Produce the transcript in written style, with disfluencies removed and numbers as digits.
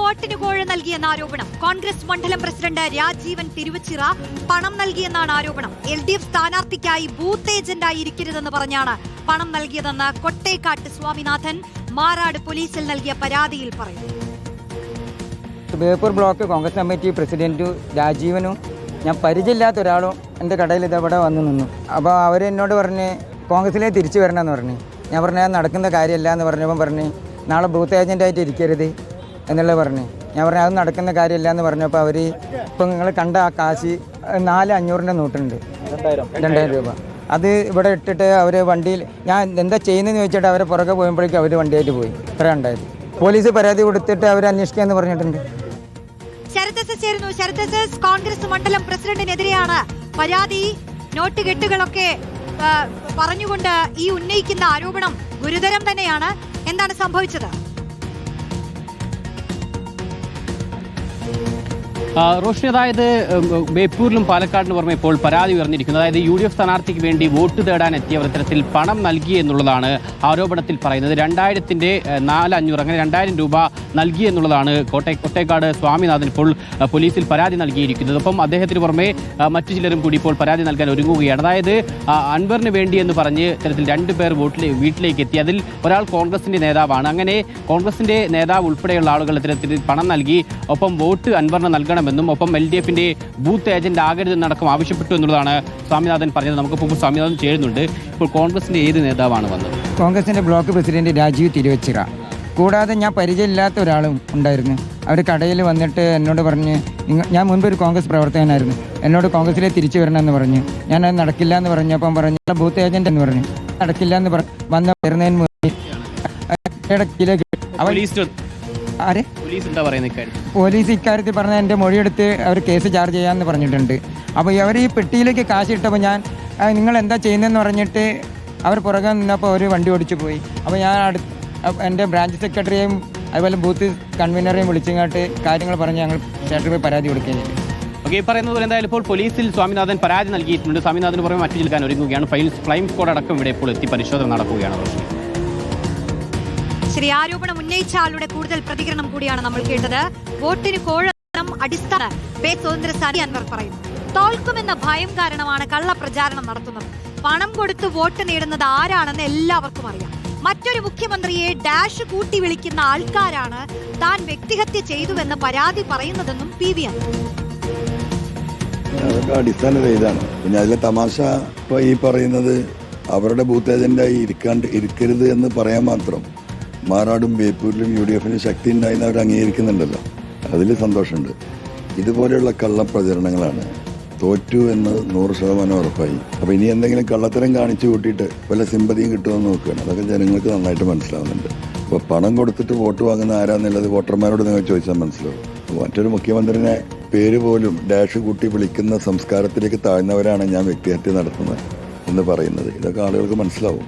വോട്ടിന് കോഴ നൽകിയെന്ന ആരോപണം. കോൺഗ്രസ് മണ്ഡലം പ്രസിഡന്റ് രാജീവൻ തിരുവച്ചിറ പണം നൽകിയെന്നാണ് ആരോപണം. LDF സ്ഥാനാർത്ഥിക്കായി ബൂത്ത് ഏജന്റായി ഇരിക്കരുതെന്ന് പറഞ്ഞാണ് പണം നൽകിയതെന്ന് കൊട്ടേക്കാട്ട് സ്വാമിനാഥൻ മാറാട് പോലീസിൽ നൽകിയ പരാതിയിൽ പറയുന്നു. Beypore block Congress committee president രാജീവനും ഞാൻ പരിചയമില്ലാത്ത ഒരാളും എൻ്റെ കടയിൽ ഇതവിടെ വന്നു നിന്നു. അപ്പോൾ അവരെന്നോട് പറഞ്ഞ് കോൺഗ്രസിലേക്ക് തിരിച്ചു വരണമെന്ന് പറഞ്ഞു. ഞാൻ പറഞ്ഞു അത് നടക്കുന്ന കാര്യമല്ല എന്ന് പറഞ്ഞപ്പോൾ പറഞ്ഞ് നാളെ ബൂത്ത് ഏജൻ്റായിട്ട് ഇരിക്കരുത് എന്നുള്ളത് പറഞ്ഞു. ഞാൻ പറഞ്ഞു അത് നടക്കുന്ന കാര്യമല്ല എന്ന് പറഞ്ഞപ്പോൾ അവർ ഇപ്പം നിങ്ങൾ കണ്ട ആ കാശ് 4,500 നോട്ടുണ്ട്, 2,000 രൂപ. അത് ഇവിടെ ഇട്ടിട്ട് അവർ വണ്ടിയിൽ ഞാൻ എന്താ ചെയ്യുന്നതെന്ന് ചോദിച്ചിട്ട് അവരെ പുറകെ പോകുമ്പോഴേക്കും അവർ വണ്ടിയായിട്ട് പോയി. ഇത്ര ഉണ്ടായത്. പോലീസ് പരാതി കൊടുത്തിട്ട് അവർ അന്വേഷിക്കാമെന്ന് പറഞ്ഞിട്ടുണ്ട്. കോൺഗ്രസ് മണ്ഡലം പ്രസിഡന്റിനെതിരെയാണ് പരാതി. നോട്ട് കെട്ടുകളൊക്കെ പറഞ്ഞുകൊണ്ട് ഈ ഉന്നയിക്കുന്ന ആരോപണം ഗുരുതരം തന്നെയാണ്. എന്താണ് സംഭവിച്ചത്? റോഷ്നി, അതായത് ബേപ്പൂരിലും പാലക്കാടിന് പുറമെ ഇപ്പോൾ പരാതി ഉയർന്നിരിക്കുന്നത്, അതായത് UDF സ്ഥാനാർത്ഥിക്ക് വേണ്ടി വോട്ട് തേടാൻ എത്തിയവർ ഇത്തരത്തിൽ പണം നൽകി എന്നുള്ളതാണ് ആരോപണത്തിൽ പറയുന്നത്. 2,000-ന്റെ 4,500 അങ്ങനെ 2,000 രൂപ നൽകി എന്നുള്ളതാണ് കൊട്ടേക്കാട് സ്വാമിനാഥൻ ഇപ്പോൾ പോലീസിൽ പരാതി നൽകിയിരിക്കുന്നത്. ഒപ്പം അദ്ദേഹത്തിന് പുറമെ മറ്റു ചിലരും കൂടി ഇപ്പോൾ പരാതി നൽകാൻ ഒരുങ്ങുകയാണ്. അതായത് അൻവറിന് വേണ്ടി എന്ന് പറഞ്ഞ് ഇത്തരത്തിൽ 2 പേർ വീട്ടിലേക്ക് എത്തി. അതിൽ ഒരാൾ കോൺഗ്രസിന്റെ നേതാവാണ്. അങ്ങനെ കോൺഗ്രസിന്റെ നേതാവ് ഉൾപ്പെടെയുള്ള ആളുകൾ ഇത്തരത്തിൽ പണം നൽകി ഒപ്പം വോട്ട് അൻവറിന് നൽകണമെന്നും ഒപ്പം LDFന്റെ ബൂത്ത് ഏജന്റ് ആകരുതെന്നടക്കം ആവശ്യപ്പെട്ടു എന്നുള്ളതാണ് സ്വാമിനാഥൻ പറഞ്ഞത്. നമുക്കിപ്പോൾ സ്വാമിനാഥൻ ചേരുന്നുണ്ട്. ഇപ്പോൾ കോൺഗ്രസിന്റെ ഏത് നേതാവാണ് വന്നത്? കോൺഗ്രസിന്റെ ബ്ലോക്ക് പ്രസിഡന്റ് രാജീവ് തിരുവച്ചിറ. കൂടാതെ ഞാൻ പരിചയമില്ലാത്ത ഒരാളും ഉണ്ടായിരുന്നു. അവർ കടയിൽ വന്നിട്ട് എന്നോട് പറഞ്ഞ് ഞാൻ മുൻപ് ഒരു കോൺഗ്രസ് പ്രവർത്തകനായിരുന്നു, എന്നോട് കോൺഗ്രസിലേക്ക് തിരിച്ചു വരണമെന്ന് പറഞ്ഞു. ഞാനത് നടക്കില്ല എന്ന് പറഞ്ഞപ്പം പറഞ്ഞു ബൂത്ത് ഏജന്റ് എന്ന് പറഞ്ഞു. നടക്കില്ല എന്ന് വന്ന വരുന്നതിന് മുന്നേ പോലീസ് ഇക്കാര്യത്തിൽ പറഞ്ഞ എൻ്റെ മൊഴിയെടുത്ത് അവർ കേസ് ചാർജ് ചെയ്യാമെന്ന് പറഞ്ഞിട്ടുണ്ട്. അപ്പോൾ അവർ ഈ പെട്ടിയിലേക്ക് കാശ് ഇട്ടപ്പോൾ ഞാൻ നിങ്ങൾ എന്താ ചെയ്യുന്നതെന്ന് പറഞ്ഞിട്ട് അവർ പുറകെ നിന്നപ്പോൾ ഒരു വണ്ടി ഓടിച്ചു പോയി. അപ്പോൾ ഞാൻ എൻ്റെ ബ്രാഞ്ച് സെക്രട്ടറിയെയും അതുപോലെ ബൂത്ത് കൺവീനറെയും വിളിച്ചിങ്ങോട്ട് കാര്യങ്ങൾ പറഞ്ഞ് ഞങ്ങൾ സ്റ്റേഷനിൽ പോയി പരാതി കൊടുക്കുകയും ചെയ്തു. ഓക്കെ, പറയുന്നത് പോലെ എന്തായാലും ഇപ്പോൾ പോലീസിൽ സ്വാമിനാഥൻ പരാതി നൽകിയിട്ടുണ്ട്. സ്വാമിനാഥന് പുറമെ മറ്റു ചിലക്കാൻ ഒരുങ്ങുകയാണ്. ഫ്ലൈം സ്ക്വാഡ് അടക്കം ഇവിടെ ഇപ്പോൾ എത്തി പരിശോധന നടക്കുകയാണ്. ശരി, ആരോപണം ഉന്നയിച്ച ആളുടെ കൂടുതൽ പ്രതികരണം കൂടിയാണ് നമ്മൾ കേട്ടത്. വോട്ടിന് കോഴ അടിസ്ഥാന സ്വതന്ത്ര സ്ഥാനാർത്ഥി അൻവർ പറയുന്നു. തോൽക്കുമെന്ന ഭയം കാരണമാണ് കള്ളപ്രചാരണം നടത്തുന്നത്. പണം കൊടുത്ത് വോട്ട് നേടുന്നത് ആരാണെന്ന് എല്ലാവർക്കും അറിയാം. മറ്റൊരു മുഖ്യമന്ത്രിയെ ഡാഷ് കൂട്ടി വിളിക്കുന്ന ആൾക്കാരാണ് താൻ വ്യക്തിഹത്യ ചെയ്തുവെന്ന് പരാതി പറയുന്നതെന്നും PV അതൊക്കെ അടിസ്ഥാന ഇതാണ്. പിന്നെ അതിലെ തമാശ ഇപ്പൊ ഈ പറയുന്നത് അവരുടെ ബൂത്ത് ഏജന്റായി ഇരിക്കരുത് എന്ന് പറയാൻ മാത്രം മാറാടും ബേപ്പൂരിലും UDFന് ശക്തി ഉണ്ടായിരുന്ന അവർ അംഗീകരിക്കുന്നുണ്ടല്ലോ, അതിൽ സന്തോഷമുണ്ട്. ഇതുപോലെയുള്ള കള്ളപ്രചരണങ്ങളാണ് തോറ്റു എന്ന് 100% ഉറപ്പായി. അപ്പോൾ ഇനി എന്തെങ്കിലും കള്ളത്തരം കാണിച്ചു കൂട്ടിയിട്ട് വല്ല സിമ്പതിയും കിട്ടുമെന്ന് നോക്കുകയാണ്. അതൊക്കെ ജനങ്ങൾക്ക് നന്നായിട്ട് മനസ്സിലാവുന്നുണ്ട്. അപ്പോൾ പണം കൊടുത്തിട്ട് വോട്ട് വാങ്ങുന്ന ആരാന്നുള്ളത് വോട്ടർമാരോട് നിങ്ങൾ ചോദിച്ചാൽ മനസ്സിലാവും. മറ്റൊരു മുഖ്യമന്ത്രിനെ പേര് പോലും ഡാഷ് കൂട്ടി വിളിക്കുന്ന സംസ്കാരത്തിലേക്ക് താഴ്ന്നവരാണ് ഞാൻ വ്യക്തിഹത്യ നടത്തുന്നത് എന്ന് പറയുന്നത്. ഇതൊക്കെ ആളുകൾക്ക് മനസ്സിലാവും.